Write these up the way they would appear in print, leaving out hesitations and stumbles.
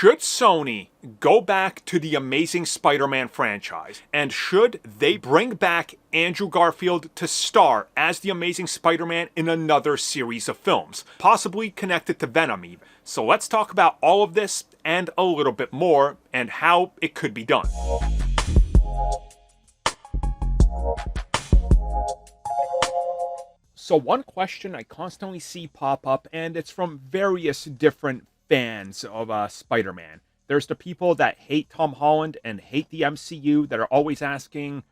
Should Sony go back to the Amazing Spider-Man franchise? And should they bring back Andrew Garfield to star as the Amazing Spider-Man in another series of films? Possibly connected to Venom even. So let's talk about all of this and a little bit more and how it could be done. So one question I constantly see pop up, and it's from various different fans of Spider-Man. There's the people that hate Tom Holland and hate the MCU that are always asking,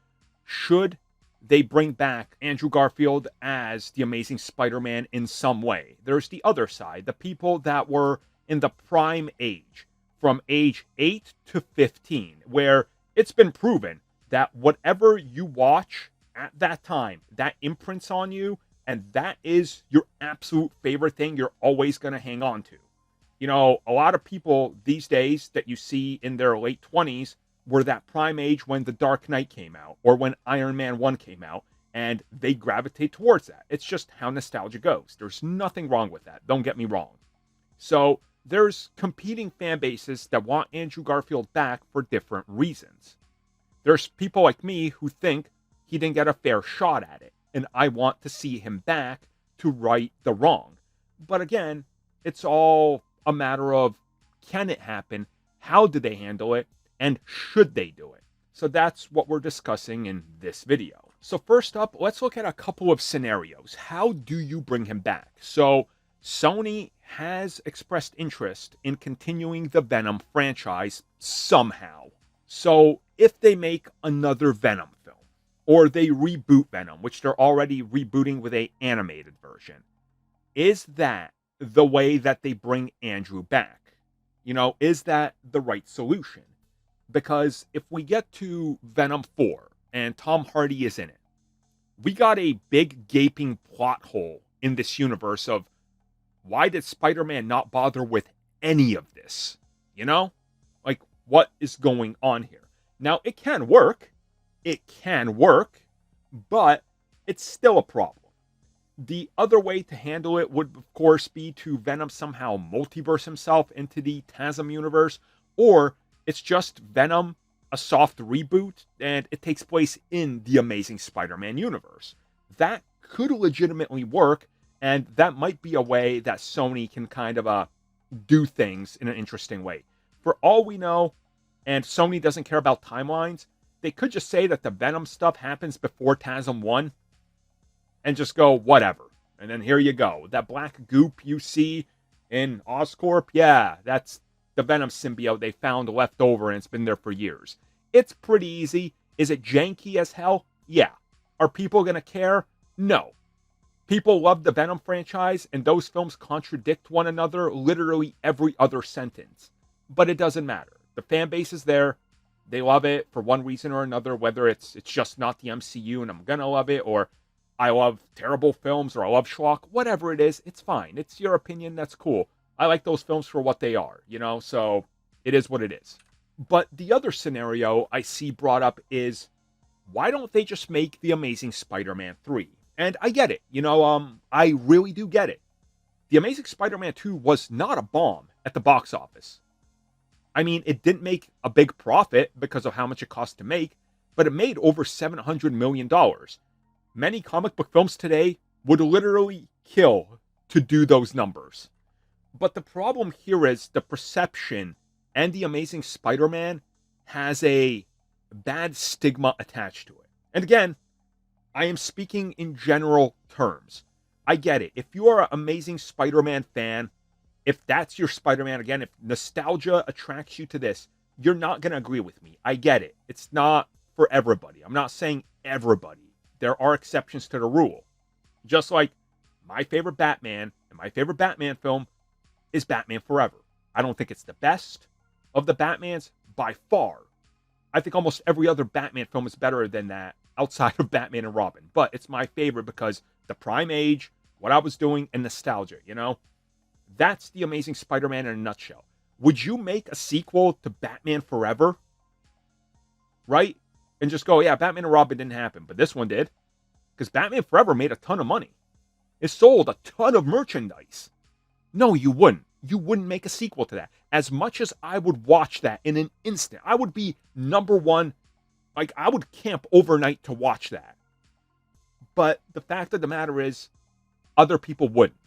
should they bring back Andrew Garfield as the Amazing Spider-Man in some way? There's the other side, the people that were in the prime age, from age 8 to 15, where it's been proven that whatever you watch at that time, that imprints on you, and that is your absolute favorite thing you're always going to hang on to. You know, a lot of people these days that you see in their late 20s were that prime age when The Dark Knight came out or when Iron Man 1 came out, and they gravitate towards that. It's just how nostalgia goes. There's nothing wrong with that. Don't get me wrong. So there's competing fan bases that want Andrew Garfield back for different reasons. There's people like me who think he didn't get a fair shot at it, and I want to see him back to right the wrong. But again, it's all a matter of, can it happen? How do they handle it? And should they do it? So that's what we're discussing in this video. So first up, let's look at a couple of scenarios. How do you bring him back? So Sony has expressed interest in continuing the Venom franchise somehow. So if they make another Venom film, or they reboot Venom, which they're already rebooting with an animated version, is that the way that they bring Andrew back? You know, is that the right solution? Because if we get to Venom 4 and Tom Hardy is in it, we got a big gaping plot hole in this universe of, why did Spider-Man not bother with any of this? You know? Like, what is going on here? Now, it can work, but it's still a problem. The other way to handle it would, of course, be to Venom somehow multiverse himself into the TASM universe, or it's just Venom, a soft reboot, and it takes place in the Amazing Spider-Man universe. That could legitimately work, and that might be a way that Sony can kind of do things in an interesting way. For all we know, and Sony doesn't care about timelines, they could just say that the Venom stuff happens before TASM 1, and just go, whatever. And then here you go. That black goop you see in Oscorp, yeah, that's the Venom symbiote they found left over, and it's been there for years. It's pretty easy. Is it janky as hell? Yeah. Are people going to care? No. People love the Venom franchise, and those films contradict one another literally every other sentence. But it doesn't matter. The fan base is there. They love it for one reason or another, whether it's just not the MCU and I'm going to love it, or I love terrible films, or I love schlock, whatever it is, it's fine. It's your opinion, that's cool. I like those films for what they are, you know, so it is what it is. But the other scenario I see brought up is, why don't they just make The Amazing Spider-Man 3? And I get it, you know, I really do get it. The Amazing Spider-Man 2 was not a bomb at the box office. I mean, it didn't make a big profit because of how much it cost to make, but it made over $700 million. Many comic book films today would literally kill to do those numbers. But the problem here is the perception, and The Amazing Spider-Man has a bad stigma attached to it. And again, I am speaking in general terms. I get it. If you are an Amazing Spider-Man fan, if that's your Spider-Man, again, if nostalgia attracts you to this, you're not going to agree with me. I get it. It's not for everybody. I'm not saying everybody. There are exceptions to the rule. Just like my favorite Batman, and my favorite Batman film is Batman Forever. I don't think it's the best of the Batmans by far. I think almost every other Batman film is better than that outside of Batman and Robin. But it's my favorite because the prime age, what I was doing, and nostalgia, you know? That's The Amazing Spider-Man in a nutshell. Would you make a sequel to Batman Forever? Right? And just go, yeah, Batman and Robin didn't happen, but this one did. Because Batman Forever made a ton of money. It sold a ton of merchandise. No, you wouldn't. you wouldn't make a sequel to that. As much as I would watch that in an instant, I would be number one. Like, I would camp overnight to watch that. But the fact of the matter is, other people wouldn't,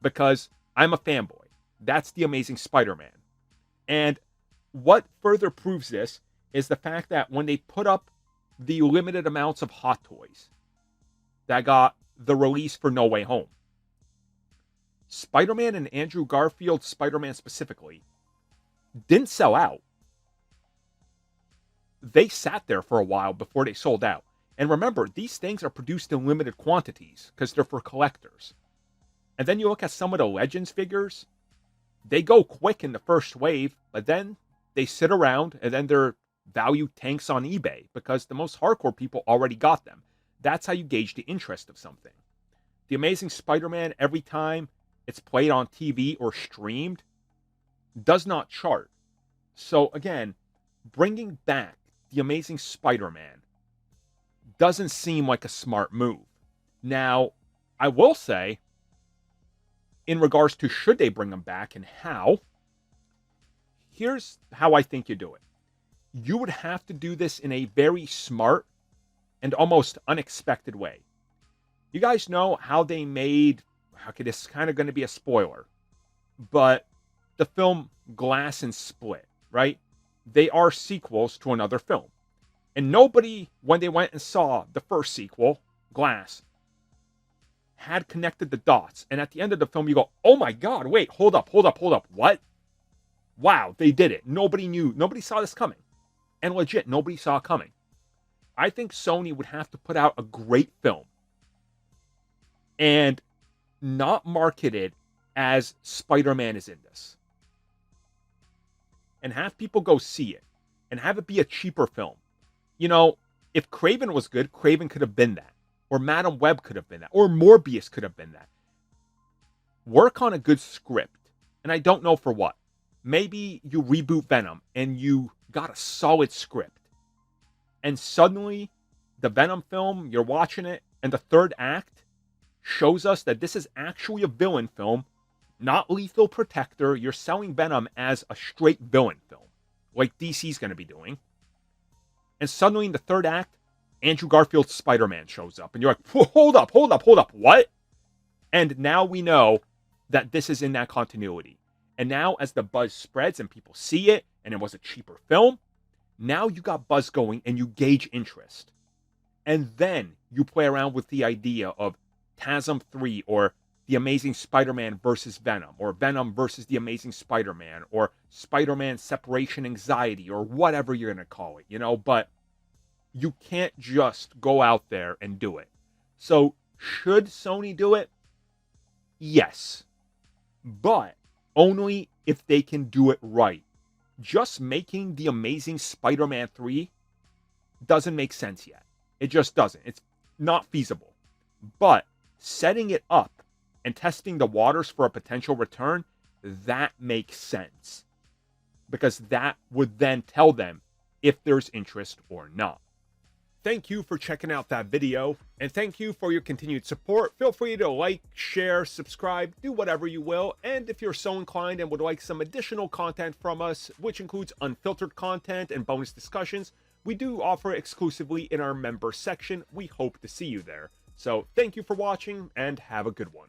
because I'm a fanboy. That's the Amazing Spider-Man. And what further proves this is the fact that when they put up the limited amounts of Hot Toys that got the release for No Way Home, Spider-Man and Andrew Garfield, Spider-Man specifically, didn't sell out. They sat there for a while before they sold out. And remember, these things are produced in limited quantities because they're for collectors. And then you look at some of the Legends figures, they go quick in the first wave, but then they sit around and then their value tanks on eBay because the most hardcore people already got them. That's how you gauge the interest of something. The Amazing Spider-Man, every time it's played on TV or streamed, does not chart. So again, bringing back The Amazing Spider-Man doesn't seem like a smart move. Now, I will say, in regards to should they bring him back and how, here's how I think you do it. You would have to do this in a very smart and almost unexpected way. You guys know how they made, okay, this is kind of going to be a spoiler, but the film Glass and Split, right? They are sequels to another film. And nobody, when they went and saw the first sequel, Glass, had connected the dots. And at the end of the film, you go, oh my God, wait, hold up. What? Wow, they did it. Nobody knew. Nobody saw this coming. And legit, nobody saw it coming. I think Sony would have to put out a great film and not market it as Spider-Man is in this. And have people go see it. And have it be a cheaper film. You know, if Kraven was good, Kraven could have been that. Or Madam Web could have been that. Or Morbius could have been that. Work on a good script. And I don't know for what. Maybe you reboot Venom and you got a solid script. And suddenly, the Venom film, you're watching it, and the third act shows us that this is actually a villain film, not Lethal Protector. You're selling Venom as a straight villain film, like DC's going to be doing. And suddenly in the third act, Andrew Garfield's Spider-Man shows up. And you're like, hold up, what? And now we know that this is in that continuity. And now as the buzz spreads and people see it, and it was a cheaper film, now you got buzz going and you gauge interest. And then you play around with the idea of TASM 3 or The Amazing Spider-Man versus Venom, or Venom versus The Amazing Spider-Man, or Spider-Man Separation Anxiety, or whatever you're going to call it, you know, but you can't just go out there and do it. So, should Sony do it? Yes. But only if they can do it right. Just making The Amazing Spider-Man 3 doesn't make sense yet. It just doesn't. It's not feasible. But setting it up and testing the waters for a potential return, that makes sense. Because that would then tell them if there's interest or not. Thank you for checking out that video, and thank you for your continued support. Feel free to like, share, subscribe, do whatever you will, and if you're so inclined and would like some additional content from us, which includes unfiltered content and bonus discussions, we do offer exclusively in our member section. We hope to see you there. So thank you for watching, and have a good one.